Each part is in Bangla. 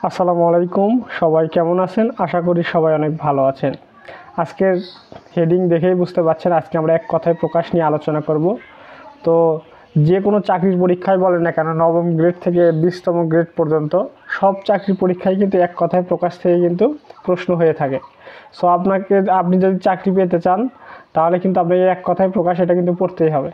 আসসালামু আলাইকুম। সবাই কেমন আছেন? আশা করি সবাই অনেক ভালো আছেন। আজকের হেডিং দেখেই বুঝতে পারছেন আজকে আমরা এক কথায় প্রকাশ নিয়ে আলোচনা করব। তো যে কোনো চাকরির পরীক্ষায় বলেন না কেন, নবম গ্রেড থেকে 20তম গ্রেড পর্যন্ত সব চাকরির পরীক্ষায় কিন্তু এক কথায় প্রকাশ থেকে কিন্তু প্রশ্ন হয়ে থাকে। সো আপনি যদি চাকরি পেতে চান তাহলে কিন্তু আপনাকে এক কথায় প্রকাশ এটা কিন্তু পড়তেই হবে।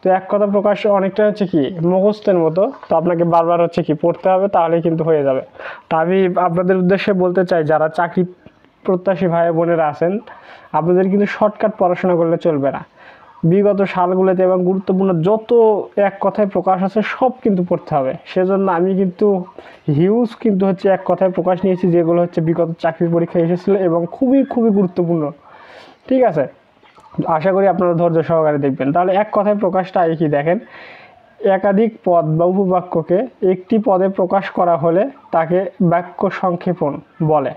তো এক কথা প্রকাশ অনেকটা হচ্ছে কি মুখস্থের মতো, তো আপনাকে বারবার হচ্ছে কি পড়তে হবে, তাহলেই কিন্তু হয়ে যাবে। তা আমি আপনাদের উদ্দেশ্যে বলতে চাই, যারা চাকরি প্রত্যাশী ভাই বোনেরা আছেন, আপনাদের কিন্তু শর্টকাট পড়াশোনা করলে চলবে না। বিগত সালগুলোতে এবং গুরুত্বপূর্ণ যত এক কথায় প্রকাশ আছে সব কিন্তু পড়তে হবে। সেজন্য আমি কিন্তু হিউজ কিন্তু হচ্ছে এক কথায় প্রকাশ নিয়েছি, যেগুলো হচ্ছে বিগত চাকরির পরীক্ষায় এসেছিল এবং খুবই খুবই গুরুত্বপূর্ণ। ঠিক আছে, আশা করি আপনারা ধৈর্য সহকারে দেখবেন। তাহলে এক কথায় প্রকাশটা কি দেখেন, একাধিক পদ বা উপবাক্যকে একটি পদে প্রকাশ করা হলে তাকে বাক্য সংক্ষেপণ বলে।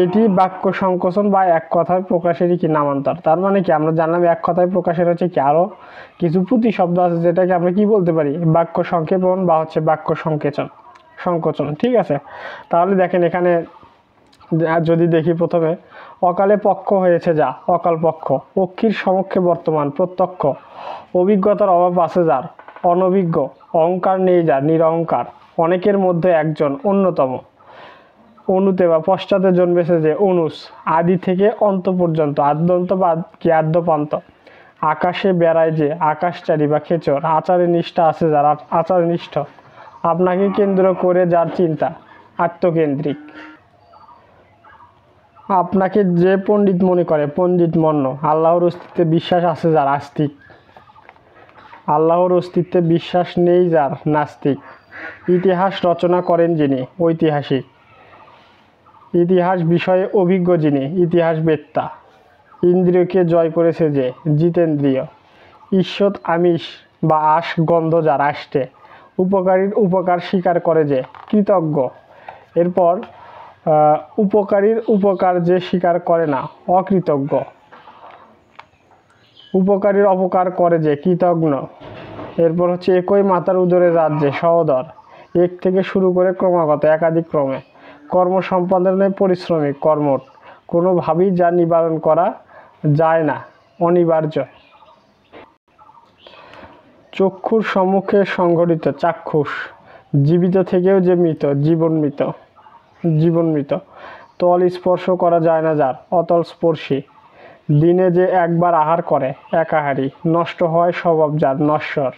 এটি বাক্য সংকোচন বা এক কথায় প্রকাশেরই কি নামান্তর। তার মানে কি আমরা জানলাম এক কথায় প্রকাশের হচ্ছে কি আরও কিছু প্রতিশব্দ আছে, যেটাকে আমরা কি বলতে পারি, বাক্য সংক্ষেপণ বা হচ্ছে বাক্য সংকোচন। ঠিক আছে, তাহলে দেখেন এখানে যদি দেখি প্রথমে, অকালে পক্ষ হয়েছে যা, অকাল পক্ষ। পক্ষীর সমক্ষে বর্তমান প্রত্যক্ষ। অভিজ্ঞতার অভাব আছে যার, অনভিজ্ঞ। অহংকার নেই যার, নিরহংকার। অনেকের মধ্যে একজন, অন্যতম। অনুতে বা পশ্চাতে জন্মেছে যে, অনুস। আদি থেকে অন্ত পর্যন্ত, আদ্যন্ত বা কি আদ্যপান্ত। আকাশে বেড়ায় যে, আকাশচারী বা খেচর। আচারে নিষ্ঠা আছে যার, আচারে নিষ্ঠ। আপনাকে কেন্দ্র করে যার চিন্তা, আত্মকেন্দ্রিক। আপনাকে যে পণ্ডিত মনে করে, পণ্ডিত মন্য। আল্লাহর অস্তিত্বে বিশ্বাস আছে যার, আস্তিক। আল্লাহর অস্তিত্বে বিশ্বাস নেই যার, নাস্তিক। ইতিহাস রচনা করেন যিনি, ঐতিহাসিক। ইতিহাস বিষয়ে অভিজ্ঞ যিনি, ইতিহাসবেত্তা। ইন্দ্রিয়কে জয় করেছে যে, জিতেন্দ্রিয়। ঈষৎ আমিষ বা আশ গন্ধ যার, আষ্টে। উপকারীর উপকার স্বীকার করে যে, কৃতজ্ঞ। এরপর উপকারীর উপকার যে স্বীকার করে না, অকৃতজ্ঞ। উপকারীর অপকার করে যে, কৃতজ্ঞ। এরপর হচ্ছে একই মাতার উদরে যার যে, সহোদর। এক থেকে শুরু করে ক্রমাগত, একাধিক ক্রমে। কর্ম সম্পাদনে পরিশ্রমী, কর্মঠ। কোনোভাবেই যা নিবারণ করা যায় না, অনিবার্য। চক্ষুর সম্মুখে সংঘটিত, চাক্ষুষ। জীবিত থেকেও যে মৃত, জীবনমৃত। তল স্পর্শ করা যায় না যার, অতল স্পর্শী। দিনে যে একবার আহার করে, একাহারী। নষ্ট হয় স্বভাব যার, নশ্বর।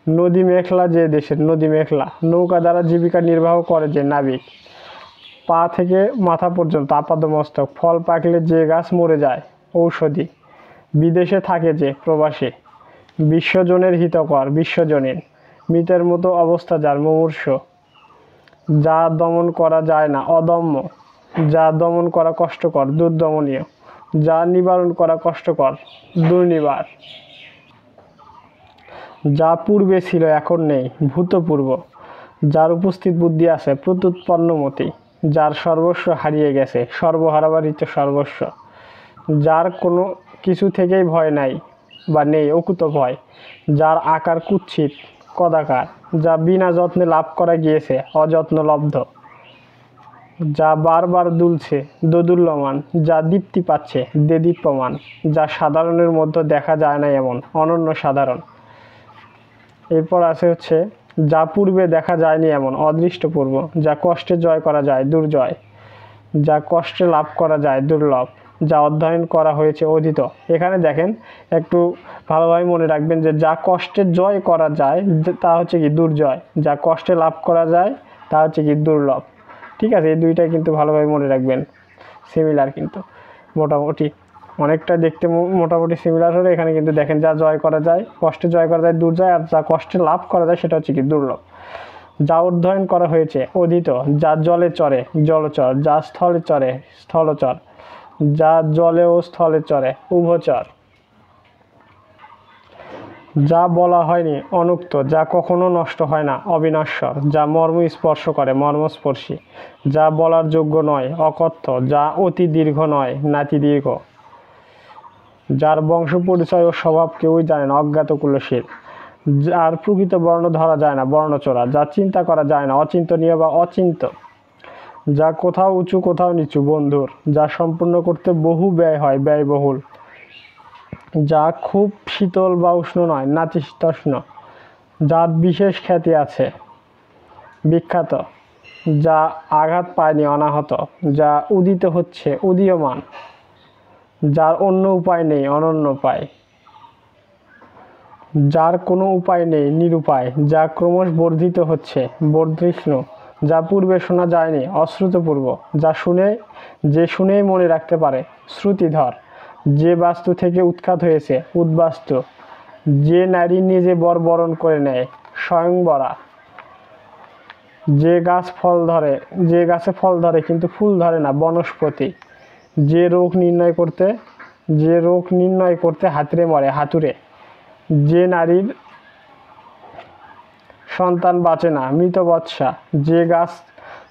নদী মেঘলা যে দেশের, নদী মেঘলা। নৌকা দ্বারা জীবিকা নির্বাহ করে যে, নাবিক। পা থেকে মাথা পর্যন্ত, আপাদমস্তক। ফল পাকলে যে গাছ মরে যায়, ঔষধি। বিদেশে থাকে যে, প্রবাসী। বিশ্বজনের হিতকর, বিশ্বজনীন। মৃতের মতো অবস্থা যার, মুমূর্ষ। যা দমন করা যায় না, অদম্য। যা দমন করা কষ্টকর, দুর্দমনীয়। যা নিবারণ করা কষ্টকর, দুর্নিবার। যা পূর্বে ছিল এখন নেই, ভূতপূর্ব। যার উপস্থিত বুদ্ধি আছে, প্রত্যুৎপন্নমতি। যার সর্বস্ব হারিয়ে গেছে, সর্বহারাবারিত সর্বস্ব। যার কোনো কিছু থেকেই ভয় নাই বা নেই, অকুত ভয়। যার আকার কুৎসিত, কদাকার। যা বিনা যত্নে লাভ করা গিয়েছে, অযত্ন লব্ধ। যা বারবার দুলছে, দোদুল্যমান। যা দীপ্তি পাচ্ছে, দেদীপ্যমান। যা সাধারণের মধ্যে দেখা যায় না এমন, অনন্য সাধারণ। এরপর আছে হচ্ছে, যা পূর্বে দেখা যায়নি এমন, অদৃষ্টপূর্ব। যা কষ্টে জয় করা যায়, দুর্জয়। যা কষ্টে লাভ করা যায়, দুর্লভ। যা অধ্যয়ন করা হয়েছে, অধীত। এখানে দেখেন একটু ভালোভাবে মনে রাখবেন যে যা কষ্টে জয় করা যায় তা হচ্ছে কি দুর্জয়, যা কষ্টে লাভ করা যায় তা হচ্ছে কি দুর্লভ। ঠিক আছে, এই দুইটাই কিন্তু ভালোভাবে মনে রাখবেন, সিমিলার কিন্তু মোটামুটি অনেকটা দেখতে মোটামুটি সিমিলার হলে এখানে কিন্তু দেখেন যা জয় করা যায়, কষ্টে জয় করা যায় দুর্জয়, আর যা কষ্টে লাভ করা যায় সেটা হচ্ছে কি দুর্লভ। যা অধ্যয়ন করা হয়েছে, অধীত। যা জলে চরে, জলচর। যা স্থলে চরে, স্থলচর। যা জলে ও স্থলে চরে, উভচর। যা বলা হয়নি, অনুক্ত। যা কখনো নষ্ট হয় না, অবিনশ্বর। যা মর্ম স্পর্শ করে, মর্মস্পর্শী। যা বলার যোগ্য নয়, অকথ্য। যা অতি দীর্ঘ নয়, নাতি দীর্ঘ। যার বংশ পরিচয় ও স্বভাব কেউই জানে না, অজ্ঞাত কুলশীল। যার প্রকৃত বর্ণ ধরা যায় না, বর্ণচোরা, যা চিন্তা করা যায় না, অচিন্তনীয় বা অচিন্ত, যা কোথাও উঁচু কোথাও নিচু বন্ধুর, যা সম্পূর্ণ করতে বহু ব্যয় হয়, ব্যয়বহুল, যা খুব শীতল বা উষ্ণ নয়, নাতিশীতোষ্ণ, যার বিশেষ খ্যাতি আছে, বিখ্যাত, যা আঘাত পায়নি, অনাহত, যা উদিত হচ্ছে, উদীয়মান, যার অন্য উপায় নেই, অনন্য উপায়, যার কোনো উপায় নেই, নিরুপায়, যা ক্রমশ বর্ধিত হচ্ছে, বর্ধিষ্ণু, যা পূর্বে শোনা যায়নি, অশ্রুতপূর্ব, যা যে শুনেই মনে রাখতে পারে, শ্রুতিধর, যে বাস্তু থেকে উৎখাত হয়েছে, উদ্বাস্তু, যে নারী নিজে বর বরণ করে নেয়, স্বয়ংবরা, যে গাছে ফল ধরে কিন্তু ফুল ধরে না, বনস্পতি, যে রোগ নির্ণয় করতে হাতুড়ে মরে, হাতুড়ে, যে নারীর সন্তান বাঁচে না, মৃত বৎসা, যে গাছ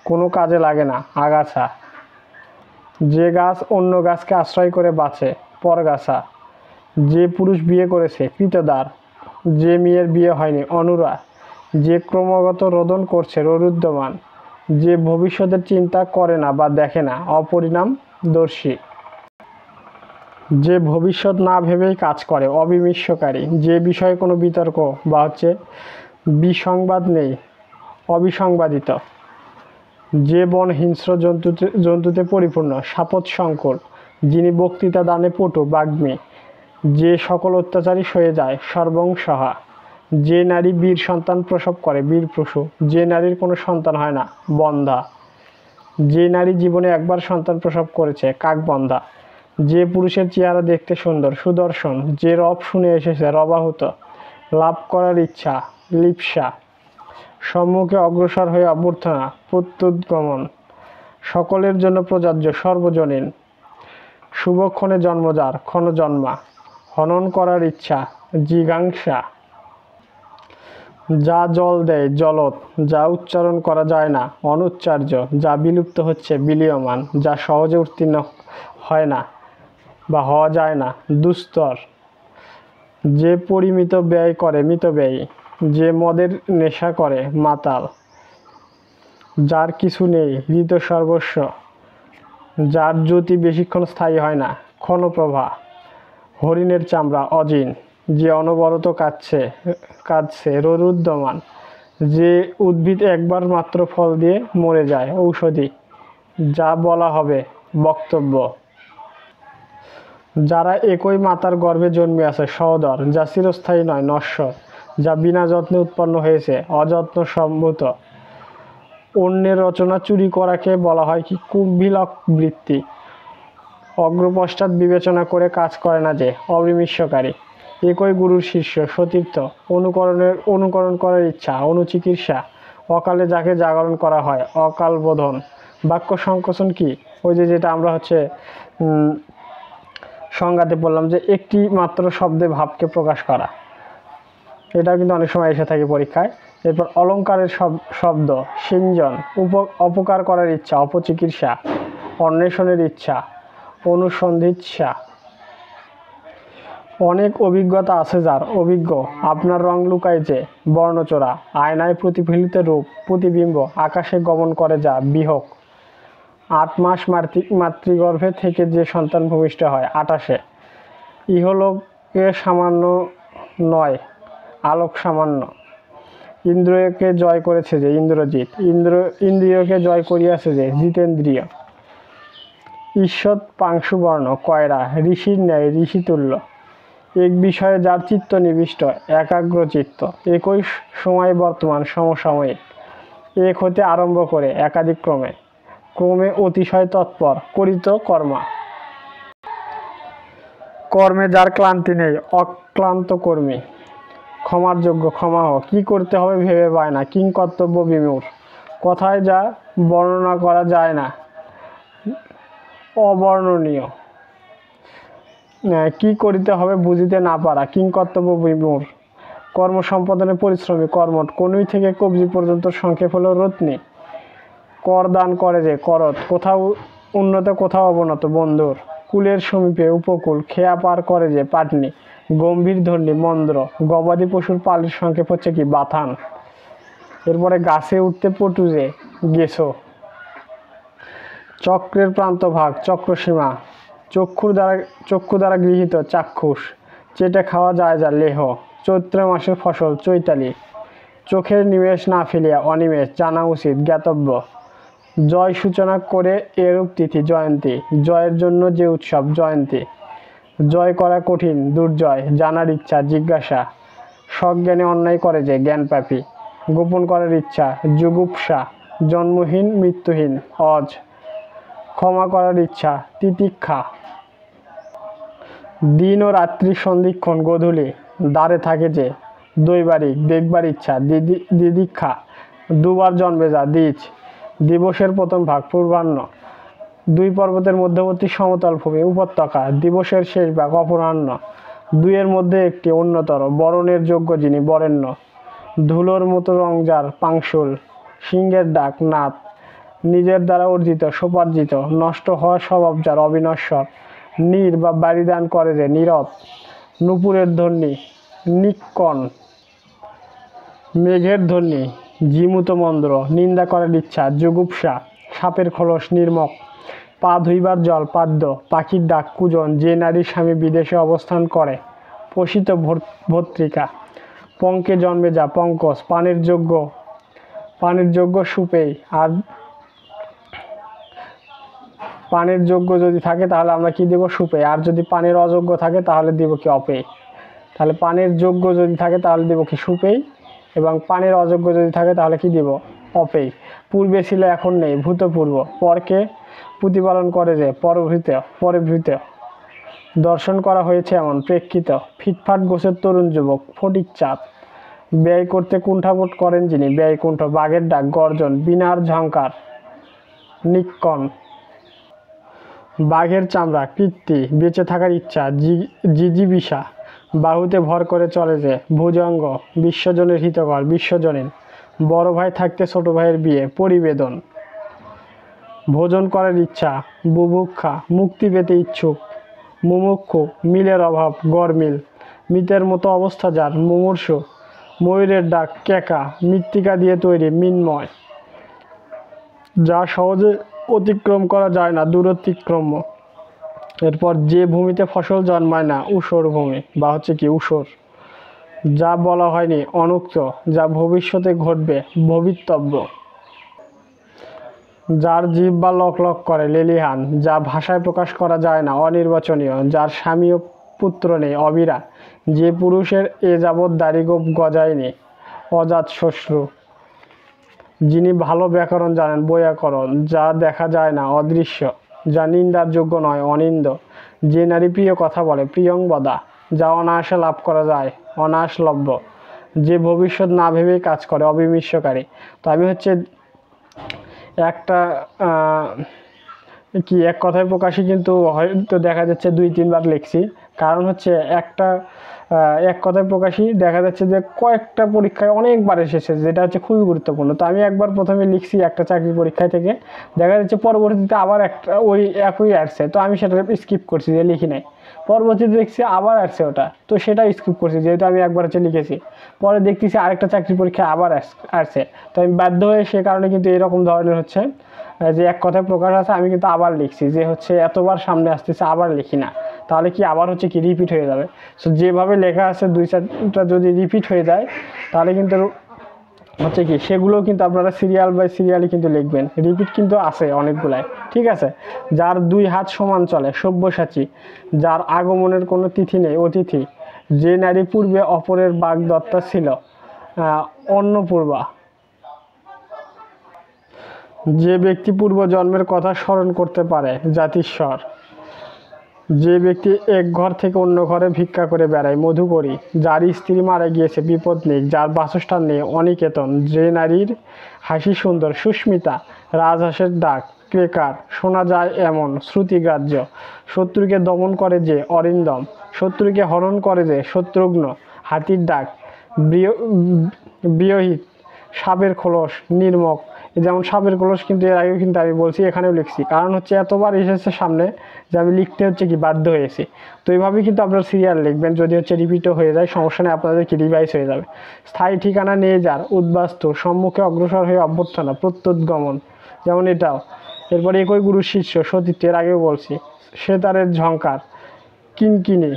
কোনো কাজে লাগে না, আগাছা, যে গাছ অন্য গাছকে আশ্রয় করে বাঁচে, পরগাছা, যে পুরুষ বিয়ে করেছে, কৃতদার, যে মেয়ের বিয়ে হয়নি, অনুরা, যে ক্রমাগত রোদন করছে, ররুদ্যমান, যে ভবিষ্যতের চিন্তা করে না বা দেখে না, অপরিণামদর্শী, যে ভবিষ্যৎ না ভেবেই কাজ করে, অবিমৃষ্যকারী, যে বিষয়ে কোনো বিতর্ক বা বিসংবাদ নেই, অবিসংবাদিত, যে বন হিংস্র জন্তুতে পরিপূর্ণ, শাপথসংকুল, যিনি বক্তৃতা দানে পটু, বাগ্মী, যে সকল অত্যাচারী সয়ে যায়, সর্বংসহা, যে নারী বীর সন্তান প্রসব করে, বীরপ্রসূ, যে নারীর কোনো সন্তান হয় না, বন্ধা, যে নারী জীবনে একবার সন্তান প্রসব করেছে, কাকবন্ধা, যে পুরুষের চেহারা দেখতে সুন্দর, সুদর্শন, যে রব শুনে এসেছে, রবাহুত, লাভ করার ইচ্ছা, লিপ্সা, সম্মুখে অগ্রসর হয়ে অভ্যর্থনা, প্রত্যুদ্গমন, সকলের জন্য প্রযোজ্য, সর্বজনীন, শুভক্ষণে জন্মজার, ক্ষণজন্মা, হনন করার ইচ্ছা, জিঘাংসা, যা জল দেয়, জলদ, যা উচ্চারণ করা যায় না, অনুচ্চার্য, যা বিলুপ্ত হচ্ছে, বিলীয়মান, যা সহজে উত্তীর্ণ হয় না বা হওয়া যায় না, দুস্তর, যে পরিমিত ব্যয় করে, মিতব্যয়ী, যে মদের নেশা করে, মাতাল, যার কিছু নেই, হৃত সর্বস্ব, যার জ্যোতি বেশিক্ষণ স্থায়ী হয় না, ক্ষণপ্রভা, হরিণের চামড়া, অজিন, যে অনবরত কাঁদছে, ররুদ্যমান, যে উদ্ভিদ একবার মাত্র ফল দিয়ে মরে যায়, ঔষধি, যা বলা হবে, বক্তব্য, যারা একই মাতার গর্ভে জন্মে আছে, সহোদর, যা চিরস্থায়ী নয়, নশ্বর, যা বিনা যত্নে উৎপন্ন হয়েছে, অযত্ন সম্ভূত, অন্যের রচনা চুরি করাকে বলা হয় কি, কুম্ভিলক বৃত্তি, অগ্রপশ্চাৎ বিবেচনা করে কাজ করে না, যে অবিমৃষ্যকারী, একই গুরুর শিষ্য, সতীর্থ, অনুকরণ করার ইচ্ছা, অনুচিকিৎসা, অকালে যাকে জাগরণ করা হয়, অকাল বোধন, বাক্য সংকোচন কি, ওই যেটা আমরা সংজ্ঞাতে বললাম যে একটি মাত্র শব্দে ভাবকে প্রকাশ করা, এটাও কিন্তু অনেক সময় এসে থাকে পরীক্ষায়। এরপর অলঙ্কারের শব্দ, সিঞ্জন, অপকার করার ইচ্ছা, অপচিকিৎসা, অন্বেষণের ইচ্ছা, অনুসন্ধিৎসা, অনেক অভিজ্ঞতা আছে যার, অভিজ্ঞ, আপনার রং লুকায় যে, বর্ণচোরা, আয়নায় প্রতিফলিত রূপ, প্রতিবিম্ব, আকাশে গমন করে যা, বিহক, 8 মাস মাতৃগর্ভে থেকে যে সন্তান ভূমিষ্ঠ হয়, 28, ইহলোকে সামান্য নয়, আলোক সামান্য, ইন্দ্রিয়কে জয় করেছে যে, ইন্দ্রজিৎ, ইন্দ্রিয়কে জয় করিয়াছে যে, জিতেন্দ্রিয়, ঈশ্বর পাংশুবর্ণ, কয়রা, ঋষির ন্যায়, ঋষিতুল্য, এক বিষয়ে যার চিত্ত নিবিষ্ট, একাগ্র চিত্ত, একই সময় বর্তমান, সমসাময়িক, এক হতে আরম্ভ করে একাধিক ক্রমে অতিশয় তৎপর, করিত কর্মা, কর্মে যার ক্লান্তি নেই, অক্লান্ত কর্মী, ক্ষমার যোগ্য, ক্ষমা হোক, কি করতে হবে ভেবে পায় না, কিংকর্তব্য বিমূঢ়, কথায় যা বর্ণনা করা যায় না, অবর্ণনীয়, কি করিতে হবে বুঝিতে না পারা, কিংকর্তব্য বিমূঢ়, কর্ম সম্পাদনে পরিশ্রমী, কর্মঠ, কনুই থেকে কবজি পর্যন্ত সংক্ষেপ হলো রত্নী, কর দান করে যে, করত, কোথাও উন্নত কোথাও অবনত, বন্ধুর, কুলের সমীপে উপকূল, খেয়া পার করে যে পাটনি, গম্ভীর ধ্বনি মন্দ্র, গবাদি পশুর পালির সংক্ষেপ হচ্ছে কি বাথান। এরপরে গাছে উঠতে পটু যে গেছো। চক্রের প্রান্তভাগ চক্রসীমা, চক্ষু দ্বারা গৃহীত চাক্ষুষ, চেটে খাওয়া যায় যা লেহ। চৈত্র মাসের ফসল চৈতালি, চোখের নিমেষ না ফেলিয়া অনিমেষ জানা উচিত জ্ঞাতব্য। জয় সূচনা করে এরূপ তিথি জয়ন্তী, জয়ের জন্য যে উৎসব জয়ন্তী। জয় করা কঠিন দুর্জয়, জানার ইচ্ছা জিজ্ঞাসা। সজ্ঞানে অন্যায় করে যে জ্ঞানপাপী, গোপন করার ইচ্ছা যুগুপ্সা। জন্মহীন মৃত্যুহীন অজ, ক্ষমা করার ইচ্ছা তিতিক্ষা। দিন ও রাত্রি সন্ধিক্ষণ গোধূলি, দ্বারে থাকে যে দৈবারিক দেখবার ইচ্ছা দিদিক্ষা। দুবার জন্মে যা দ্বিজ, দিবসের প্রথম ভাগ পূর্বাহ্ন। দুই পর্বতের মধ্যবর্তী সমতল ভূমি উপত্যকা, দিবসের শেষ ভাগ অপরাহ্ন। দুইয়ের মধ্যে একটি অন্যতর, বরণের যোগ্য যিনি বরেণ্য। ধুলোর মতো রং যার পাংশুল, সিংহের ডাক নাথ, নিজের দ্বারা অর্জিত সোপার্জিত, নষ্ট হওয়ার স্বভাব যার অবিনশ্বর। নীর বা বাড়িদান করে যে নীরব, নূপুরের ধ্বনি নিক্কণ। মেঘের ধ্বনি জিমুত মন্দ্র, নিন্দা করার ইচ্ছা যুগুপ্সা। সাপের খোলস নির্মক, পা ধুইবার জল পাদ্য। পাখির ডাক কুজন, যে নারী স্বামী বিদেশে অবস্থান করে পোষিত ভর্তৃকা। পঙ্কে জন্মে যা পঙ্কজ, পানের যোগ্য সুপেই। আর পানের যোগ্য যদি থাকে তাহলে আমরা কি দেব সুপেই, আর যদি পানের অযোগ্য থাকে তাহলে দেব কি অপেই। তাহলে পানের যোগ্য যদি থাকে তাহলে দেব কি সুপেই, এবং পানের অযোগ্য যদি থাকে তাহলে কি দেব অপেই। পূর্বে ছিল এখন নেই ভূতপূর্ব, পরকে প্রতিপালন করে যে পরভৃত। দর্শন করা হয়েছে এমন প্রেক্ষিত, ফিটফাট গোছের তরুণ যুবক ফটিক চাঁদ। ব্যয় করতে কুণ্ঠাবোধ করেন যিনি ব্যয়কুণ্ঠ। বাঘের ডাক গর্জন, বিনার ঝঙ্কার নিক্কণ। বাঘের চামড়া কীর্তি, বেঁচে থাকার ইচ্ছা জিজিবিষা। বাহুতে ভর করে চলে যে ভুজঙ্গ, বিশ্বজনের হিতকর বিশ্বজনীন। বড় ভাই থাকতে ছোট ভাইয়ের বিয়ে পরিবেদন। ভোজন করার ইচ্ছা বুভুক্ষা, মুক্তি পেতে ইচ্ছুক মুমুক্ষু। মিলের অভাব গরমিল, মৃতের মতো অবস্থা যার মুমূর্ষু। ময়ূরের ডাক কেকা, মৃত্তিকা দিয়ে তৈরি মিন্ময়, যা সহজে অতিক্রম করা যায় না দূরতিক্রম্য। এরপর যে ভূমিতে ফসল জন্মায় না ঊষর ভূমি বা হচ্ছে কি ঊষর, যা বলা হয়নি অনুক্ত, যা ভবিষ্যতে ঘটবে ভবিতব্য। যার জিভ বা লক লক করে লেলিহান, যা ভাষায় প্রকাশ করা যায় না অনির্বাচনীয়। যার স্বামী ও পুত্র নেই অবিরা, যে পুরুষের এ যাবৎ দাড়িগোপ গজায়নি অজাত শ্বশ্রু। যিনি ভালো ব্যাকরণ জানেন বৈয়াকরণ, যা দেখা যায় না অদৃশ্য, যা নিন্দার যোগ্য নয় অনিন্দ। যে নারী প্রিয় কথা বলে প্রিয়ংবদা, যা অনায়াসে লাভ করা যায় অনায়াসলভ্য। যে ভবিষ্যৎ না ভেবেই কাজ করে অবিমিষ্যকারী। তো আমি হচ্ছে একটা কি এক কথায় প্রকাশই কিন্তু হয়তো দেখা যাচ্ছে 2-3 বার লিখছি, কারণ হচ্ছে এক কথায় প্রকাশই দেখা যাচ্ছে যে কয়েকটা পরীক্ষায় অনেকবার এসেছে, যেটা হচ্ছে খুবই গুরুত্বপূর্ণ। তো আমি একবার প্রথমে লিখছি একটা চাকরির পরীক্ষায় থেকে, দেখা যাচ্ছে পরবর্তীতে আবার একটা ওই একই আসছে, তো আমি সেটা স্কিপ করছি যে লিখি নাই। পরবর্তীতে দেখছি আবার আসছে ওটা, তো সেটা স্কিপ করছি যেহেতু আমি একবার হচ্ছে লিখেছি। পরে দেখতেছি আরেকটা চাকরির পরীক্ষায় আবার আসছে, তো আমি বাধ্য হয়ে সে কারণে কিন্তু এরকম ধরনের হচ্ছে যে এক কথায় প্রকাশ আছে আমি কিন্তু আবার লিখছি, যে হচ্ছে এতবার সামনে আসতেছে আবার লিখি না, তাহলে কি আবার হচ্ছে কি রিপিট হয়ে যাবে। সো যেভাবে লেখা আছে 2-4টা যদি রিপিট হয়ে যায় তাহলে কিন্তু হচ্ছে কি সেগুলোও কিন্তু আপনারা সিরিয়াল বাই সিরিয়ালই কিন্তু লিখবেন। রিপিট কিন্তু আছে অনেকগুলাই, ঠিক আছে। যার 2 হাত সমান চলে সব্যসাচী, যার আগমনের কোনো তিথি নেই অতিথি। যে নারী পূর্বে অপরের বাগদত্তা ছিল অন্নপূর্বা। যে ব্যক্তি পূর্ব জন্মের কথা স্মরণ করতে পারে জাতিস্বর। যে ব্যক্তি এক ঘর থেকে অন্য ঘরে ভিক্ষা করে বেড়ায় মধুকরী। যার স্ত্রী মারা গিয়েছে বিপত্নিক, যার বাসস্থান নেই অনিকেতন। যে নারীর হাসি সুন্দর সুস্মিতা, রাজহাঁসের ডাক ক্রেকার, শোনা যায় এমন শ্রুতিগ্রাহ্য। শত্রুকে দমন করে যে অরিন্দম, শত্রুকে হরণ করে যে শত্রুঘ্ন। হাতির ডাক বিয়হিত, সাপের খোলস নির্মক। যেমন সাপের কলস কিন্তু এর আগেও কিন্তু আমি বলছি, এখানেও লিখছি, কারণ হচ্ছে এতবার এসেছে সামনে যে আমি লিখতে হচ্ছে কি বাধ্য হয়েছি। তো এইভাবেই কিন্তু আপনার সিরিয়াল লিখবেন, যদি হচ্ছে রিপিটও হয়ে যায় সমস্যা নেই, আপনাদের কি রিভাইস হয়ে যাবে। স্থায়ী ঠিকানা নিয়ে যার উদ্বাস্তু, সম্মুখে অগ্রসর হয়ে অভ্যর্থনা, প্রত্যুৎগমন, যেমন এটাও। এরপরে একই গুরুর শিষ্য, সতীর্থ, এর আগেও বলছি। সেতারের ঝংকার, কিনকিনি,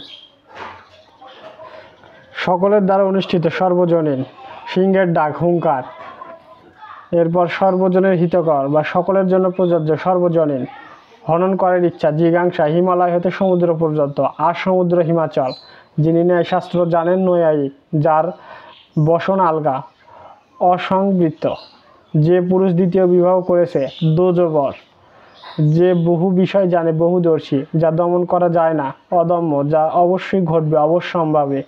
সকলের দ্বারা অনুষ্ঠিত, সর্বজনীন। সিংহের ডাক, হুঙ্কার। এরপর সর্বজনের হিতকর বা সকলের জন্য প্রযোজ্য, সর্বজনীন। হনন করার ইচ্ছা, জিজ্ঞাসা, হিমালয় হতে সমুদ্র পর্যন্ত, আর সমুদ্র হিমাচল। যিনি ন্যায়শাস্ত্র জানেন, নৈয়ায়িক, যার বসন আলগা, অসংবৃত্ত। যে পুরুষ দ্বিতীয় বিবাহ করেছে, দোজবর। যে বহু বিষয় জানে, বহুদর্শী, যা দমন করা যায় না, অদম্য, যা অবশ্যই ঘটবে, অবশ্যম্ভাবী।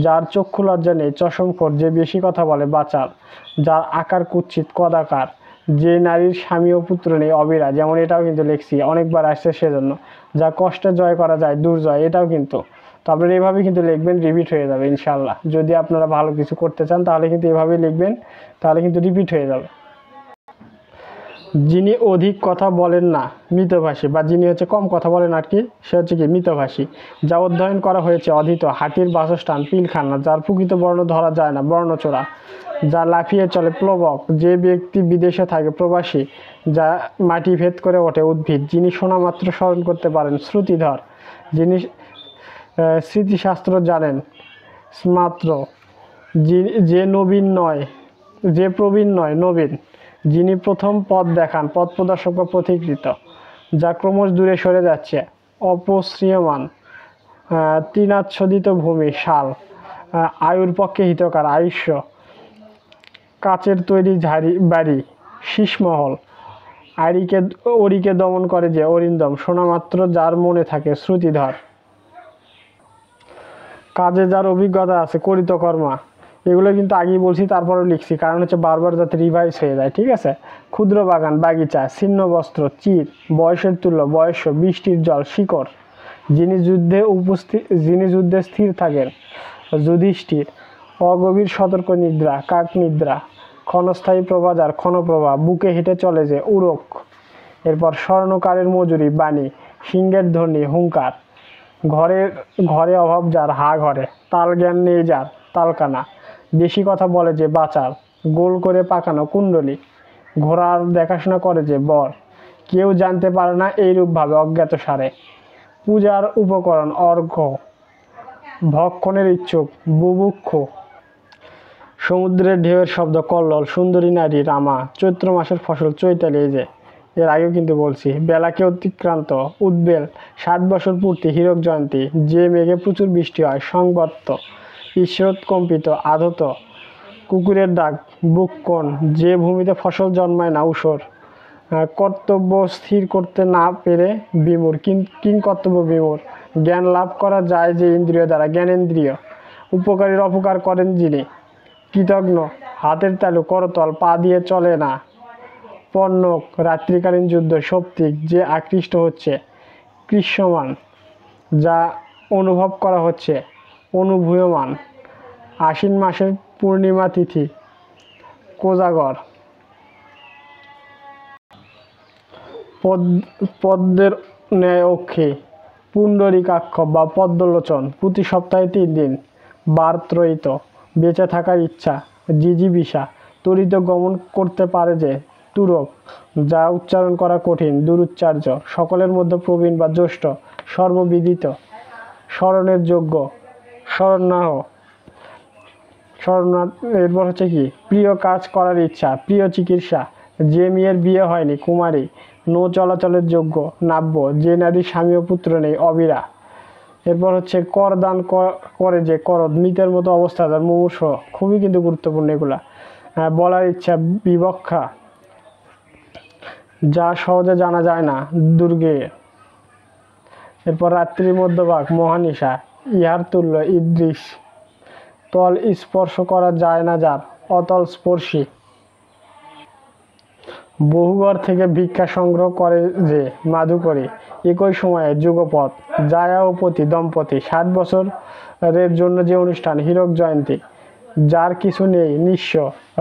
যার চক্ষু লজ্জা নেই, চশমখোর, যে বেশি কথা বলে, বাচাল। যার আকার কুৎসিত, কদাকার। যে নারীর স্বামী ও পুত্র নেই, অবিরা, যেমন এটাও কিন্তু লিখছি, অনেকবার আসছে সেজন্য। যা কষ্টে জয় করা যায়, দুর্জয়, এটাও কিন্তু। তো আপনারা এভাবে কিন্তু লিখবেন, রিপিট হয়ে যাবে ইনশাল্লাহ। যদি আপনারা ভালো কিছু করতে চান তাহলে কিন্তু এভাবেই লিখবেন, তাহলে কিন্তু রিপিট হয়ে যাবে। যিনি অধিক কথা বলেন না, মৃতভাষী, বা যিনি হচ্ছে কম কথা বলেন আর কি, সে হচ্ছে কি মৃতভাষী। যা অধ্যয়ন করা হয়েছে, অধীত, হাতির বাসস্থান, পিলখানা। যার প্রকৃত বর্ণ ধরা যায় না, বর্ণচোরা। যা লাফিয়ে চলে, প্লবক। যে ব্যক্তি বিদেশে থাকে, প্রবাসী। যা মাটি ভেদ করে ওঠে, উদ্ভিদ। যিনি শোনা মাত্র স্মরণ করতে পারেন, শ্রুতিধর। যিনি স্মৃতিশাস্ত্র জানেন, মাত্র। যে নবীন নয়, যে প্রবীণ নয়, নবীন। যিনি প্রথম পথ দেখান, পথ প্রদর্শক বা পথিকৃত। যা ক্রমশ দূরে সরে যাচ্ছে, অপশ্রিয়মান। তৃণাচ্ছাদিত ভূমি, শাল। আয়ুর পক্ষে হিতকার, আয়ুষ্য। কাচের তৈরি বাড়ি, শীষমহল। অরিকে দমন করে যে, অরিন্দম। শোনামাত্র যার মনে থাকে, শ্রুতিধর। কাজে যার অভিজ্ঞতা আছে, করিতকর্মা। এগুলো কিন্তু আগেই বলছি, তারপরেও লিখছি, কারণ হচ্ছে বারবার যাতে রিভাইজ হয়ে যায়, ঠিক আছে। ক্ষুদ্র বাগান, বাগিচা। ছিন্ন বস্ত্র, চির। বয়সের তুল্য, বয়স্য। বৃষ্টির জল, শিকড়। যিনি যুদ্ধে স্থির থাকেন, যুধিষ্ঠির। অগভীর সতর্ক নিদ্রা, কাক নিদ্রা। ক্ষণস্থায়ী প্রভা যার, ক্ষণপ্রভা। বুকে হেঁটে চলে যে, উড়ক। এরপর স্বর্ণকারের মজুরি, বাণী। সিংহের ধ্বনি, হুঙ্কার। ঘরে অভাব যার, হা ঘরে। তাল জ্ঞান নেই যার, তালকানা। বেশি কথা বলে যে, বাচাল। গোল করে পাকানো, কুণ্ডলী। ঘোড়ার দেখাশোনা করে যে, বর। কেউ জানতে পারে না এইরূপভাবে, অজ্ঞাত সারে। পূজার উপকরণ, অর্ঘ্য। ভক্ষণের ইচ্ছুক, বুভুক্ষ। সমুদ্রের ঢেউয়ের শব্দ, কল্লোল। সুন্দরী নারী, রামা। চৈত্র মাসের ফসল, চৈতালি, এই যে এর আগেও কিন্তু বলছি। বেলাকে অতিক্রান্ত, উদ্বেল। 7 বছর পূর্তি, হীরক জয়ন্তী। যে মেঘে প্রচুর বৃষ্টি হয়, সংবর্ত। ঈশ্বরোৎকম্পিত, আধত। কুকুরের ডাক, বুককোণ। যে ভূমিতে ফসল জন্মায় না, ঊষর। কর্তব্য স্থির করতে না পেরে বিমূঢ়, কিং কর্তব্য বিমূঢ়। জ্ঞান লাভ করা যায় যে ইন্দ্রিয় দ্বারা, জ্ঞানেন্দ্রিয়। উপকারীর অপকার করেন যিনি, কৃতজ্ঞ। হাতের তালু, করতল। পা দিয়ে চলে না, পণ্যক। রাত্রিকালীন যুদ্ধ, সৌপ্তিক। যে আকৃষ্ট হচ্ছে, কৃষ্যমান। যা অনুভব করা হচ্ছে, অনুভূয়মান। আশ্বিন মাসের পূর্ণিমা তিথি, কোজাগর। পদ্মের ন্যায় অক্ষে, পুণ্ডরীকাক্ষ বা পদ্মলোচন। প্রতি সপ্তাহে 3 দিন, বারত্রয়িত। বেঁচে থাকার ইচ্ছা, জিজিবিষা। ত্বরিত গমন করতে পারে যে, তুরক। যা উচ্চারণ করা কঠিন, দুরুচ্চার্য। সকলের মধ্যে প্রবীণ বা জ্যেষ্ঠ, সর্ববিদিত। স্মরণের যোগ্য, শরণাহ। এরপর হচ্ছে কি, প্রিয় কাজ করার ইচ্ছা, প্রিয় চিকিৎসা। যে মেয়ের বিয়ে হয়নি, কুমারী। নৌ চলাচলের যোগ্য, নাব্য। যে নারীর স্বামী ও পুত্র নেই, অবিরা। এরপর হচ্ছে কর দান করে যে, করদ। মৃতের মতো অবস্থা যার, মুমূর্ষ। খুবই কিন্তু গুরুত্বপূর্ণ এগুলা। বলার ইচ্ছা, বিবক্ষা। যা সহজে জানা যায় না, দুর্গে। এরপর রাত্রির মধ্যভাগ, মহানিশা। ইহার তুল্য, ইদৃশ। তল স্পর্শ করা যায় না যার, অতল স্পর্শী। বহুঘর থেকে ভিক্ষা সংগ্রহ করে যে, মাধুকরী। একই সময়ে যুগপৎ। জায়া ও পতি, দম্পতি। 60 বছরের জন্য যে অনুষ্ঠান, হীরক জয়ন্তী। যার কিছু নেই নিঃস্ব,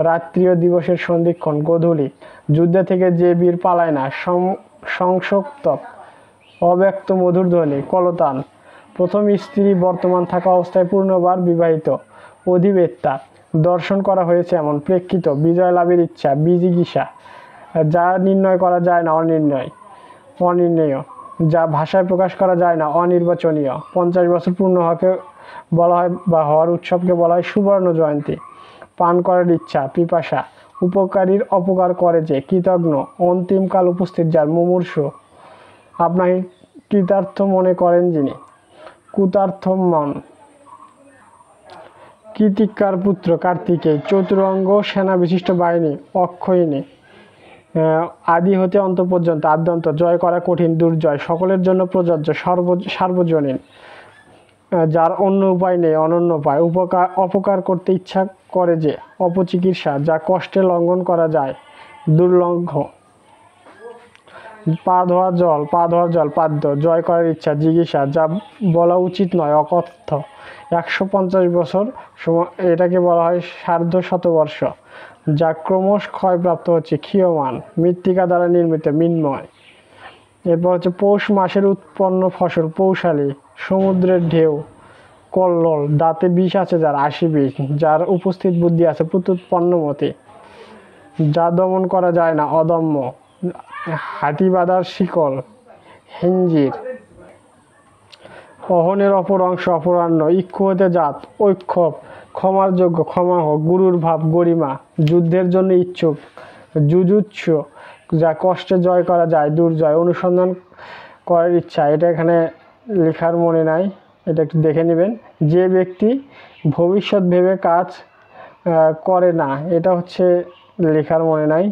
রাত্রি ও দিবসের সন্ধিক্ষণ গোধূলি, যুদ্ধে থেকে যে বীর পালায় না, সংসক্তক অব্যক্ত মধুর ধ্বনি কলতান, প্রথম স্ত্রী বর্তমান থাকা অবস্থায় পূর্ণবার বিবাহিত, অধিবেত্তা, দর্শন করা হয়েছে এমন প্রেক্ষিত, বিজয় লাভের ইচ্ছা, বিজিগীষা, যা নির্ণয় করা যায় না, অনির্ণেয়, যা ভাষায় প্রকাশ করা যায় না, অনির্বাচনীয়, 50 বছর পূর্ণ হওয়াকে বলা হয় বা হওয়ার উৎসবকে বলা হয় সুবর্ণ জয়ন্তী, পান করার ইচ্ছা, পিপাসা, উপকারীর অপকার করে যে, কৃতজ্ঞ, অন্তিমকাল উপস্থিত যার, মুমূর্ষু, আপনাকে কৃতার্থ মনে করেন যিনি, কুতার্থ মন, কৃতিকার পুত্র কার্তিকেয়, চতুরঙ্গ সেনা বিশিষ্ট বাহিনী, অক্ষয়িনী, আদি হতে অন্ত পর্যন্ত আদ্যন্ত, জয় করা কঠিন, দুর্জয়, সকলের জন্য প্রযোজ্য, সার্বজনীন, যার অন্য উপায় নেই, অনন্য উপায়, অপকার করতে ইচ্ছা করে যে, অপচিকিৎসা, যা কষ্টে লঙ্ঘন করা যায়, দুর্লঙ্ঘ, পা ধোয়ার জল পাদ্য, জয় করার ইচ্ছা, জিজ্ঞাসা, যা বলা উচিত নয়, অকথ্য, 150 বছর সময়, এটাকে বলা হয় সার্ধ শতবর্ষ, যা ক্রমশ ক্ষয়প্রাপ্ত হচ্ছে, ক্ষীয়মান, মৃত্তিকা দ্বারা নির্মিত, মৃন্ময়। এরপর হচ্ছে পৌষ মাসের উৎপন্ন ফসল, পৌষালী, সমুদ্রের ঢেউ, কল্লোল, দাঁতে বিষ আছে যার, 80 বিষ, যার উপস্থিত বুদ্ধি আছে, প্রত্যুৎপন্নমতি, যা দমন করা যায় না, অদম্য, হাতি বাঁধার শিকল, হিঞ্জির, অহনের অপর অংশ, অপরাহ্ন, ইক্ষু হতে জাত, ঐক্য, ক্ষমার যোগ্য, ক্ষমা হোক, গুরুর ভাব, গরিমা, যুদ্ধের জন্য ইচ্ছুক, যুযুৎস, যা কষ্টে জয় করা যায়, দুর্জয়, অনুসন্ধান করার ইচ্ছা, এটা এখানে লেখার মনে নাই, এটা একটু দেখে নেবেন। যে ব্যক্তি ভবিষ্যৎ ভেবে কাজ করে না, এটা হচ্ছে লেখার মনে নাই,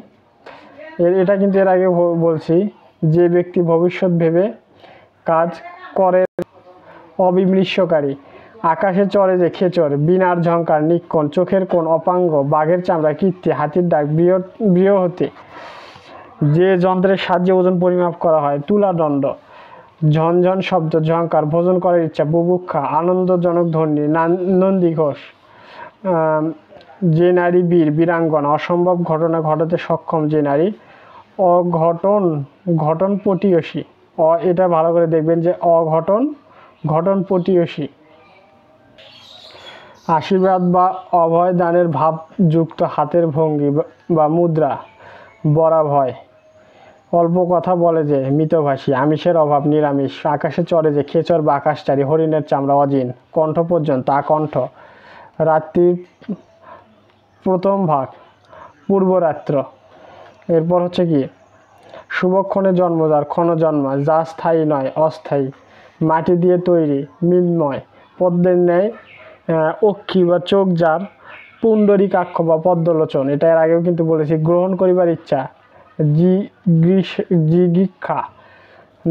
এটা কিন্তু এর আগে বলছি, যে ব্যক্তি ভবিষ্যৎ ভেবে কাজ করে, অবিমৃষ্যকারী, আকাশে চড়ে যে খেচর, বিনার ঝঙ্কার, নিক্ষণ, চোখের কোণ, অপাঙ্গ, বাঘের চামড়া, কীর্তি, হাতির ডাক, বৃহতে, যে যন্ত্রের সাহায্যে ওজন পরিমাপ করা হয়, তুলাদণ্ড, ঝনঝন শব্দ, ঝঙ্কার, ভোজন করার ইচ্ছা, বুভুক্ষা, আনন্দজনক ধ্বনি, নন্দী ঘোষ, যে নারী বীর, বীরাঙ্গনা, অসম্ভব ঘটনা ঘটাতে সক্ষম যে নারী, ঘটন পটীয়সী, এটা ভালো করে দেখবেন যে ঘটন পটীয়সী, আশীর্বাদ বা অভয় দানের ভাবযুক্ত হাতের ভঙ্গি বা মুদ্রা, বরাভয়, অল্প কথা বলে যে, মিতভাষী, আমিষের অভাব, নিরামিষ, আকাশে চড়ে যে খেচর বা আকাশচারী, হরিণের চামড়া, অজিন, কণ্ঠ পর্যন্ত, আকণ্ঠ, রাত্রির প্রথম ভাগ, পূর্বরাত্র। এরপর হচ্ছে কি, শুভক্ষণে জন্মদার, ক্ষণজন্মা, যা স্থায়ী নয়, অস্থায়ী, মাটি দিয়ে তৈরি, মৃন্ময়, পদ্মের ন্যায় অক্ষী বা চোখ যার, পুণ্ডরীকাক্ষ বা পদ্মলোচন, এটা এর আগেও কিন্তু বলেছি, গ্রহণ করিবার ইচ্ছা, জিগীক্ষা,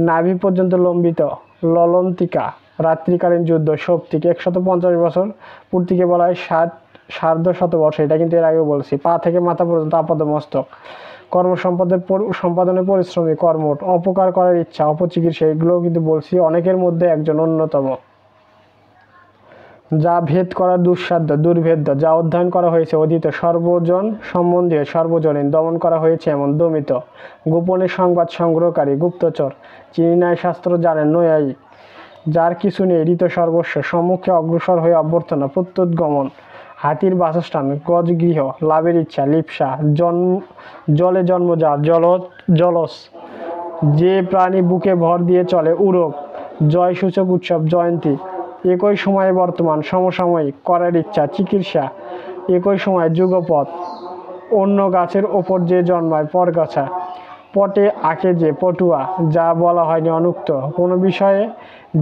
নাভি পর্যন্ত লম্বিত, ললন্তিকা, রাত্রিকালীন যুদ্ধ, শক্তি, 150 বছর পূর্তিকে বলা হয় সার্ধ শতবর্ষ, এটা কিন্তু এর আগেও বলছি, পা থেকে মাথা পর্যন্ত আপাদ মস্তক, সম্পাদনে পরিশ্রমী, কর্মঠ, অপকার করার ইচ্ছা, অপচিকিৎসা, এগুলোও কিন্তু বলছি, অনেকের মধ্যে একজন অন্যতম, যা ভেদ করার দুঃসাধ্য, দুর্ভেদ্য, যা অধ্যয়ন করা হয়েছে, অধীত, সর্বজন সম্বন্ধীয়, সর্বজনীন, দমন করা হয়েছে এমন, দমিত, গোপনে সংবাদ সংগ্রহকারী, গুপ্তচর, যিনি ন্যায় শাস্ত্র জানেন, নৈয়ায়িক, যার কিছু নেই, ঋত সর্বস্ব, সম্মুখে অগ্রসর হয়ে অভ্যর্থনা, প্রত্যুৎগমন, হাতির বাসস্থান, গজগৃহ, লাভের ইচ্ছা, লিপ্সা, জলে জন্ম যার, জলস, যে প্রাণী বুকে ভর দিয়ে চলে, উড়ক, জয়সূচক উৎসব, জয়ন্তী, একই সময়ে বর্তমান, সমসাময়িক, করার ইচ্ছা, চিকিৎসা, একই সময়, যুগপৎ, অন্য গাছের ওপর যে জন্মায়, পরগাছা, পটে আঁকে যে, পটুয়া, যা বলা হয়নি, অনুক্ত, কোনো বিষয়ে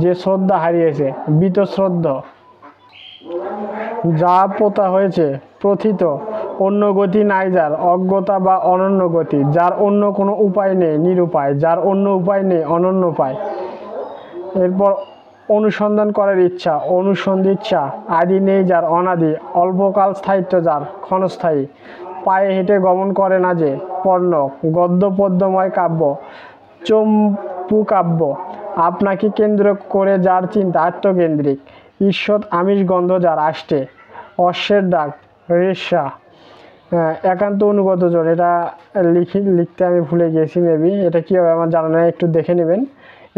যে শ্রদ্ধা হারিয়েছে, বীতশ্রদ্ধ, যা পোতা হয়েছে, প্রথিত, অন্য গতি নাই যার, অজ্ঞতা বা অনন্য গতি, যার অন্য কোনো উপায় নেই, নিরুপায়, যার অন্য উপায় নেই, অনন্য উপায়। এরপর অনুসন্ধান করার ইচ্ছা, অনুসন্ধিচ্ছা, আদি নেই যার, অনাদি, অল্পকাল স্থায়িত্ব যার, ক্ষণস্থায়ী, পায়ে হেঁটে গমন করে না যে, পর্ণ, গদ্য পদ্যময় কাব্য, চম্পু কাব্য, আপনাকে কেন্দ্র করে যার চিন্তা, আত্মকেন্দ্রিক, ঈষৎ আমিষ গন্ধ যার, আষ্টে, অশ্বের ডাক, রেশা, একান্ত অনুগত জন, এটা লিখতে আমি ভুলে গিয়েছি, মেবি এটা কী হবে আমার জানা নেই, একটু দেখে নেবেন।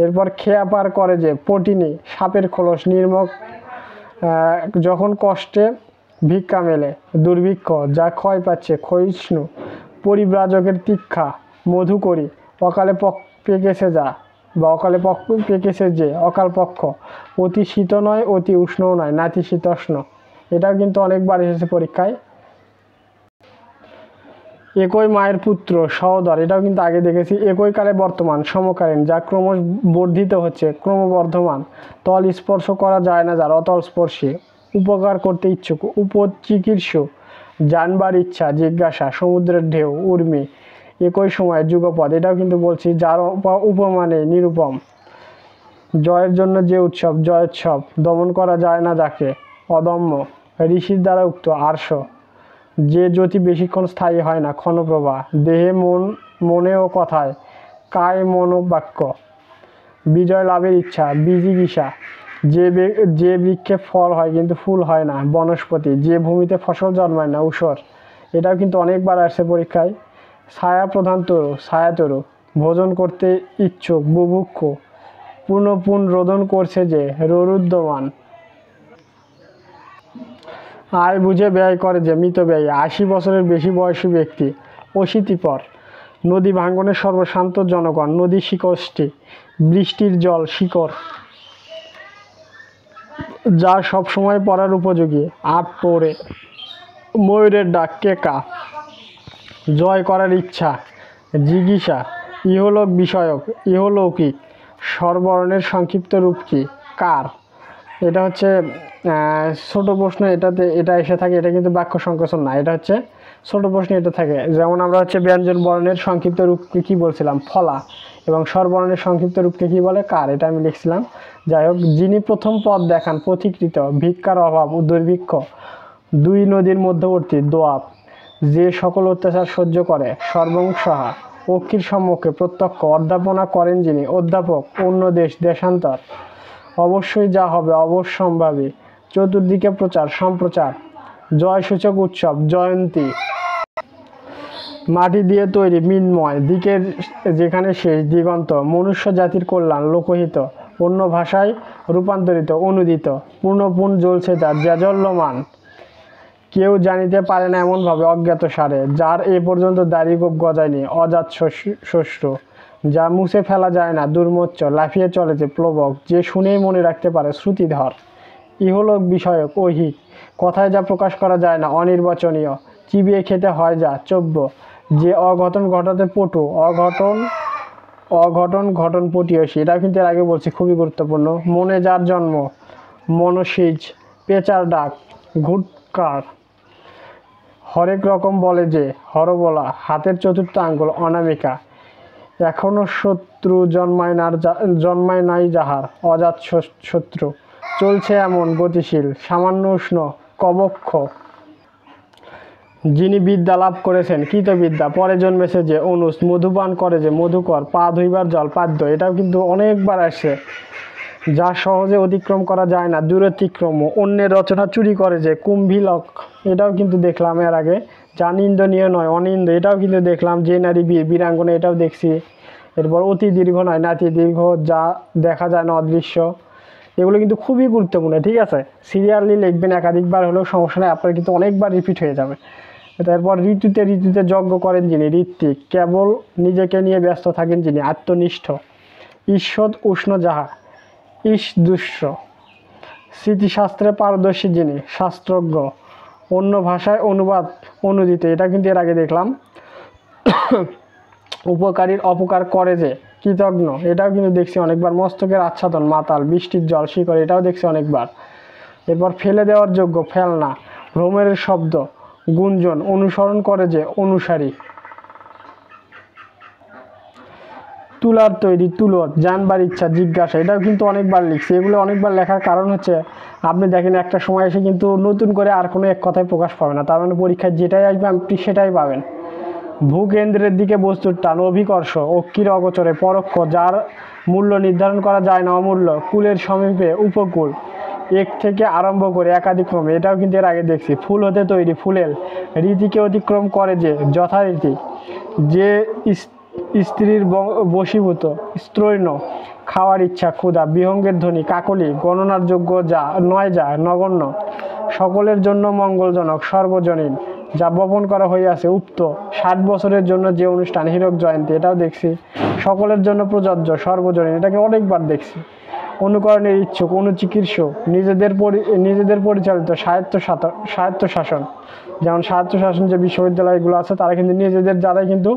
এরপর খেয়া পার করে যে, পটিনি, সাপের খোলস, নির্মক, যখন কষ্টে ভিক্ষা মেলে, দুর্ভিক্ষ, যা ক্ষয় পাচ্ছে, ক্ষয়িষ্ণু, পরিব্রাজকের তীক্ষা, মধুকরী, অকালে পেকেছে যা, বা অকালে পেকেছে যে, অকাল পক্ষ, অতি শীত নয় অতি উষ্ণও নয়, নাতিশীতোষ্ণ, এটাও কিন্তু অনেকবার এসেছে পরীক্ষায়। একই মায়ের পুত্র, সহোদর, এটাও কিন্তু আগে দেখেছি। একই কালে বর্তমান, সমকালীন, যা ক্রমশ বর্ধিত হচ্ছে, ক্রমবর্ধমান, তল স্পর্শ করা যায় না যার, অতল স্পর্শী, উপকার করতে ইচ্ছুক, উপচিকীর্ষু, জানবার ইচ্ছা, জিজ্ঞাসা, সমুদ্রের ঢেউ, উর্মি, একই সময়ে যুগপদ, এটাও কিন্তু বলছি, যার উপমানে নিরুপম, জয়ের জন্য যে উৎসব, জয়োৎসব, দমন করা যায় না যাকে, অদম্য, ঋষির দ্বারা উক্ত, আর্ষ, যে জ্যোতি বেশিক্ষণ স্থায়ী হয় না, ক্ষণপ্রভা, দেহে মনে ও কথায়, কায় মনোবাক্য, বিজয় লাভের ইচ্ছা, বিজিগীষা, যে বৃক্ষে ফল হয় কিন্তু ফুল হয় না, বনস্পতি, যে ভূমিতে ফসল জন্মায় না, ঊষর, এটাও কিন্তু অনেকবার আসছে পরীক্ষায়। ছায়া প্রধান তরু, ছায়াতরু, ভোজন করতে ইচ্ছুক, বুভুক্ষ, পুনঃপুন রোদন করছে যে, ররুদ্যমান, আয় বুঝে ব্যয় করে যে, মিতব্যয়ী, ৮০ বছরের বেশি বয়সী ব্যক্তি, অশীতিপর, নদী ভাঙ্গনের সর্বশান্ত জনগণ, নদী শিকষ্টি, বৃষ্টির জল শিকড়, যা সবসময় পড়ার উপযোগী, আট পড়ে, ময়ূরের ডাক, কেকা, জয় করার ইচ্ছা, জিজ্ঞাসা, ইহলোক বিষয়ক, ইহলৌকিক, স্বরবর্ণের সংক্ষিপ্ত রূপ কি, কার, এটা হচ্ছে ছোট প্রশ্ন, এটা এসে থাকে, এটা কিন্তু বাক্য সংকোচন না, এটা হচ্ছে ছোট প্রশ্ন, এটা থাকে। যেমন আমরা হচ্ছে ব্যঞ্জন বর্ণের সংক্ষিপ্ত রূপকে কি বলছিলাম, ফলা, এবং স্বরবর্ণের সংক্ষিপ্ত রূপকে কি বলে, কার, এটা আমি লিখছিলাম। যাই হোক, যিনি প্রথম পদ দেখান, পথিকৃত, ভিক্ষার অভাব, দুর্ভিক্ষ, দুই নদীর মধ্যবর্তী, দোয়াব, যে সকল অত্যাচার সহ্য করে, সর্বংসহা, অক্ষির সম্মুখে প্রত্যক্ষ, অধ্যাপনা করেন যিনি, অধ্যাপক, অন্য দেশ দেশান্তর, অবশ্যই যা হবে অবশ্যম্ভাবী, চতুর্দিকে প্রচার সম্প্রচার, জয়সূচক উৎসব, জয়ন্তী, মাটি দিয়ে তৈরি, মৃন্ময়, দিকের যেখানে শেষ, দিগন্ত, মনুষ্য জাতির কল্যাণ, লোকহিত, অন্য ভাষায় রূপান্তরিত, অনুদিত, পূর্ণপূর্ণ জ্বলছে যার, জ্যাজল্যমান, কেউ জানিতে পারে না এমনভাবে, অজ্ঞাত সারে, যার এ পর্যন্ত দাড়ি গোপ গজায়নি, অজাত শস্য, যা মুছে ফেলা যায় না, দুর্মোচ্চ, লাফিয়ে চলেছে প্লবক, যে শুনেই মনে রাখতে পারে, শ্রুতিধর, ইহলোক বিষয়ক, ঐহিক, কথায় যা প্রকাশ করা যায় না, অনির্বচনীয়, চিবিয়ে খেতে হয় যা, চব্য, যে অঘটন ঘটাতে পটু, অঘটন পটীয়সী, এটা কিন্তু এর আগে বলছি, খুবই গুরুত্বপূর্ণ, মনে যার জন্ম, মনসিজ, পেঁচার ডাক, ঘুটকার, হরেক রকম বলে যে, হরবলা, হাতের চতুর্থ আঙ্গুল, অনামিকা, এখনো শত্রু জন্মায় নাই যাহার, অজাত শত্রু, চলছে এমন গতিশীল, সামান্য উষ্ণ, কবক্ষ, যিনি বিদ্যা লাভ করেছেন, কৃতবিদ্যা, পরে জন্মেছে যে, অনুস, মধুপান করে যে, মধুকর, পা ধুইবার জল, পাদ্য, এটাও কিন্তু অনেকবার আসে, যা সহজে অতিক্রম করা যায় না, দূরতিক্রম, অন্যের রচনা চুরি করে যে, কুম্ভিলক, এটাও কিন্তু দেখলাম এর আগে, যা নিন্দনীয় নয়, অনিন্দ, এটাও কিন্তু দেখলাম, যে নারী বীরাঙ্গনা, এটাও দেখছি। এরপর অতি দীর্ঘ নয়, নাতি দীর্ঘ, যা দেখা যায় না, অদৃশ্য, এগুলো কিন্তু খুবই গুরুত্বপূর্ণ, ঠিক আছে। সিরিয়ালি লিখবেন, একাধিকবার হলেও সমস্যা নেই, আপনার কিন্তু অনেকবার রিপিট হয়ে যাবে। তারপর ঋতুতে যজ্ঞ করেন যিনি, ঋত্বিক, কেবল নিজেকে নিয়ে ব্যস্ত থাকেন যিনি, আত্মনিষ্ঠ, ঈশ্বর উষ্ণ যাহা, দুষ্য, স্মৃতিশাস্ত্রে পারদর্শী যিনি, শাস্ত্রজ্ঞ, অন্য ভাষায় অনুদিত, এটা কিন্তু এর আগে দেখলাম। উপকারীর অপকার করে যে, কৃতজ্ঞ, এটাও কিন্তু দেখছি অনেকবার। মস্তকের আচ্ছাদন, মাতাল, বৃষ্টির জল শিকড়, এটাও দেখছি অনেকবার। এরপর ফেলে দেওয়ার যোগ্য, ফেলনা, ভ্রমরের শব্দ, গুঞ্জন, অনুসরণ করে যে, অনুসারী, তুলার তৈরি, তুলত, জানবার ইচ্ছা, জিজ্ঞাসা, এটাও কিন্তু অনেকবার লিখছি। এগুলো অনেকবার লেখার কারণ হচ্ছে, আপনি দেখেন একটা সময় এসে কিন্তু নতুন করে আর কোনো এক কথায় প্রকাশ পাবে না, তার মানে পরীক্ষায় যেটাই আসবে আপনি সেটাই পাবেন। ভূকেন্দ্রের দিকে বস্তুর টান, অভিকর্ষ, অক্ষির অগোচরে, পরোক্ষ, যার মূল্য নির্ধারণ করা যায় না, অমূল্য, কূলের সমীপে, উপকূল, এক থেকে আরম্ভ করে একাধিক্রমে, এটাও কিন্তু এর আগে দেখছি। ফুল হতে তৈরি, ফুলের রীতিকে অতিক্রম করে যে যথারীতি, যে স্ত্রীর বশীভূত, স্ত্রৈণ, খাওয়ার ইচ্ছা, ক্ষুধা, বিহঙ্গের ধ্বনি, কাকলি, গণনার যোগ্য যা নয়, যা নগণ্য, সকলের জন্য মঙ্গলজনক, সর্বজনীন, যা বপন করা হইয়াছে উক্ত 60 বছরের জন্য যে অনুষ্ঠান হীরক জয়ন্তী, এটাও দেখছি। সকলের জন্য প্রযোজ্য, সর্বজনীন, এটাকে অনেকবার দেখছি। অনুকরণের ইচ্ছুক, অনুচিকিৎসক, নিজেদের পরিচালিত স্বায়ত্তশাসন, যেমন স্বায়ত্তশাসন যে বিশ্ববিদ্যালয়গুলো আছে তারা কিন্তু নিজেদের দ্বারাই কিন্তু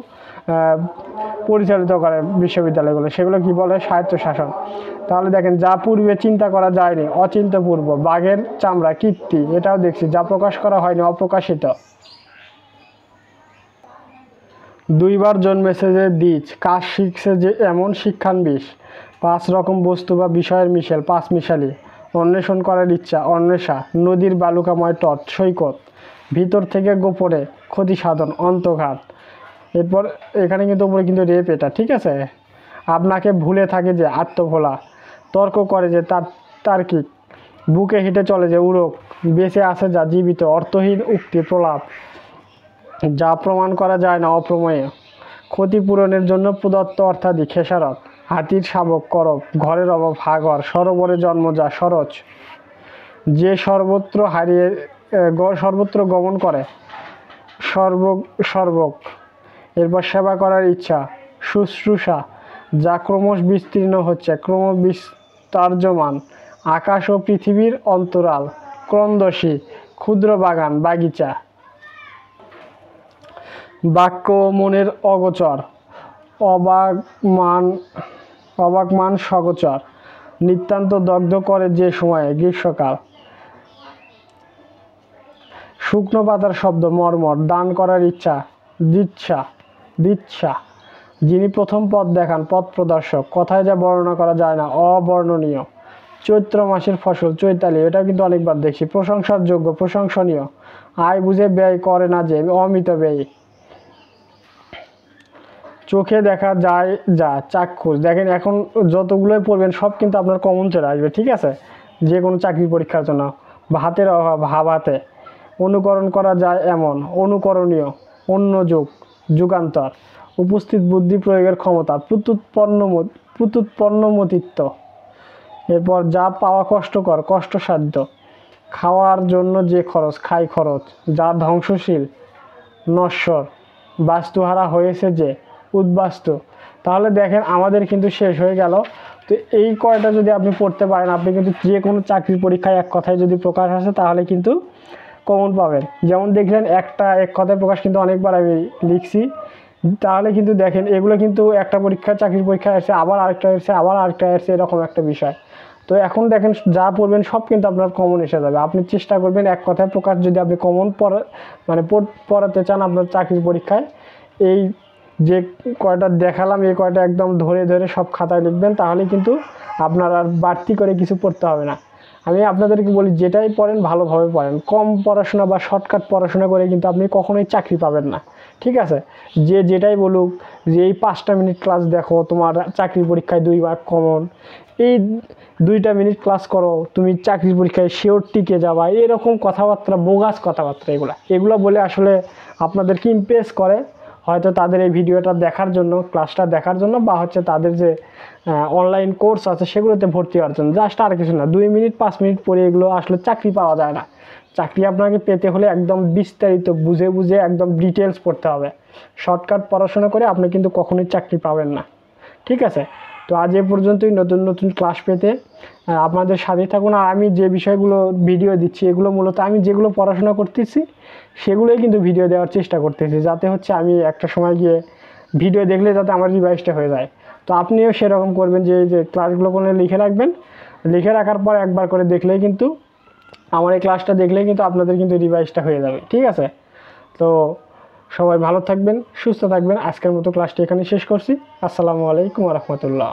পরিচালিত করে বিশ্ববিদ্যালয়গুলো, সেগুলো কি বলে? স্বায়ত্তশাসন। তাহলে দেখেন, যা পূর্বে চিন্তা করা যায়নি, অচিন্তপূর্ব, বাঘের চামড়া, কীর্তি, এটাও দেখছি। যা প্রকাশ করা হয়নি, অপ্রকাশিত। দুইবার জন্মেছে যে দ্বিজ, কাজ শিখছে যে এমন শিক্ষানবিশ, 5 রকম বস্তু বা বিষয়ের মিশেল, 5 মিশালি, অন্বেষণ করার ইচ্ছা, অন্বেষা, নদীর বালুকাময় তট, সৈকত, ভিতর থেকে গোপনে ক্ষতি সাধন, অন্তঘাত। এরপর এখানে কিন্তু উপরে কিন্তু রেপ, এটা ঠিক আছে। আপনাকে ভুলে থাকে যে আত্মভোলা, তর্ক করে যে তার্কিক, বুকে হেঁটে চলে যে উড়ক, বেঁচে আছে যা জীবিত, অর্থহীন উক্তি, প্রলাপ, যা প্রমাণ করা যায় না, অপ্রমেয়, ক্ষতিপূরণের জন্য প্রদত্ত অর্থাদি, খেসারত, হাতির শাবক, করব, ঘরের অভাব, হাগর, সরোবরে জন্ম যা, সরোজ, যে সর্বত্র গমন করে, সর্বক। এরপর সেবা করার ইচ্ছা, শুশ্রূষা, যা ক্রমশ বিস্তীর্ণ হচ্ছে, ক্রমবিস্তার্যমান, আকাশ ও পৃথিবীর অন্তরাল, ক্রন্দসী, ক্ষুদ্র বাগান, বাগিচা, বাক্য মনের অগোচর, অবাকমান সগোচর, নিতান্ত দগ্ধ করে যে সময়ে, গ্রীষ্মকাল, শুকনো পাতার শব্দ, মর্মর, দান করার ইচ্ছা, দিচ্ছা, যিনি প্রথম পথ দেখান, পথ প্রদর্শক, কথায় যা বর্ণনা করা যায় না, অবর্ণনীয়, চৈত্র মাসের ফসল, চৈতালি, এটা কিন্তু অনেকবার দেখি। প্রশংসার যোগ্য, প্রশংসনীয়, আয় বুঝে ব্যয় করে না যে, অমিত ব্যয়, চোখে দেখা যায় যা, চাক্ষুষ। দেখেন, এখন যতগুলোই পড়বেন সব কিন্তু আপনার কমন চলে আসবে, ঠিক আছে, যে কোনো চাকরি পরীক্ষার জন্য। ভাতের অভাব, হাতে, অনুকরণ করা যায় এমন, অনুকরণীয়, অন্য যুগান্তর, উপস্থিত বুদ্ধি প্রয়োগের ক্ষমতা, প্রত্যুৎপন্নমতিত্ব। এরপর যা পাওয়া কষ্টকর, কষ্টসাধ্য, খাওয়ার জন্য যে খরচ, খরচ, যা ধ্বংসশীল, নশ্বর, বাস্তুহারা হয়েছে যে, উদ্বাস্তু। তাহলে দেখেন, আমাদের কিন্তু শেষ হয়ে গেল। তো এই কয়টা যদি আপনি পড়তে পারেন, আপনি কিন্তু যে কোনো চাকরির পরীক্ষায় এক কথায় যদি প্রকাশ আসে তাহলে কিন্তু কমন পাবেন। যেমন দেখলেন, এক কথায় প্রকাশ কিন্তু অনেকবার আমি লিখছি। তাহলে কিন্তু দেখেন, এগুলো কিন্তু একটা চাকরির পরীক্ষায় আসছে, আবার আরেকটা আসছে, আবার আরেকটা আসছে, এরকম একটা বিষয়। তো এখন দেখেন, যা পড়বেন সব কিন্তু আপনার কমন এসে যাবে। আপনি চেষ্টা করবেন এক কথায় প্রকাশ যদি আপনি কমন পড়াতে চান আপনার চাকরির পরীক্ষায়, এই যে কয়টা দেখালাম এই কয়টা একদম ধরে ধরে সব খাতায় লিখবেন, তাহলে কিন্তু আপনার আর বাড়তি করে কিছু পড়তে হবে না। আমি আপনাদেরকে বলি, যেটাই পড়েন ভালোভাবে পড়েন। কম পড়াশোনা বা শর্টকাট পড়াশোনা করে কিন্তু আপনি কখনোই চাকরি পাবেন না, ঠিক আছে। যেটাই বলুক যে এই 5টা মিনিট ক্লাস দেখো, তোমার চাকরির পরীক্ষায় 2 মার্ক কমন, এই 2টা মিনিট ক্লাস করো, তুমি চাকরির পরীক্ষায় শিওর টিকে যাবা, এরকম কথাবার্তা, বোগাস কথাবার্তা, এগুলো বলে আসলে আপনাদেরকে ইমপ্রেস করে হয়তো তাদের এই ভিডিওটা দেখার জন্য, ক্লাসটা দেখার জন্য, বা হচ্ছে তাদের যে অনলাইন কোর্স আছে সেগুলোতে ভর্তি হওয়ার জন্য। জাস্ট আর কিছু না, 2 মিনিট 5 মিনিট পরে এগুলো আসলে চাকরি পাওয়া যায় না। চাকরি আপনাকে পেতে হলে একদম বিস্তারিত বুঝে একদম ডিটেলস পড়তে হবে। শর্টকাট পড়াশোনা করে আপনি কিন্তু কখনোই চাকরি পাবেন না, ঠিক আছে। তো আজ এ পর্যন্তই। নতুন নতুন ক্লাস পেতে আপনাদের সাথে থাকুন। আর আমি যে বিষয়গুলো ভিডিও দিচ্ছি, এগুলো মূলত আমি যেগুলো পড়াশোনা করতেছি সেগুলোই কিন্তু ভিডিও দেওয়ার চেষ্টা করতেছি, যাতে হচ্ছে আমি একটা সময় গিয়ে ভিডিও দেখলে যাতে আমার রিভাইজটা হয়ে যায়। তো আপনিও সেরকম করবেন, যে ক্লাসগুলো কোনো লিখে রাখবেন, লিখে রাখার পর একবার করে দেখলেই কিন্তু, আমার এই ক্লাসটা দেখলেই কিন্তু আপনাদের কিন্তু রিভাইজটা হয়ে যাবে, ঠিক আছে। তো সবাই ভালো থাকবেন, সুস্থ থাকবেন। আজকের মতো ক্লাসটি এখানে শেষ করছি। আসসালামু আলাইকুম ওয়া রাহমাতুল্লাহ।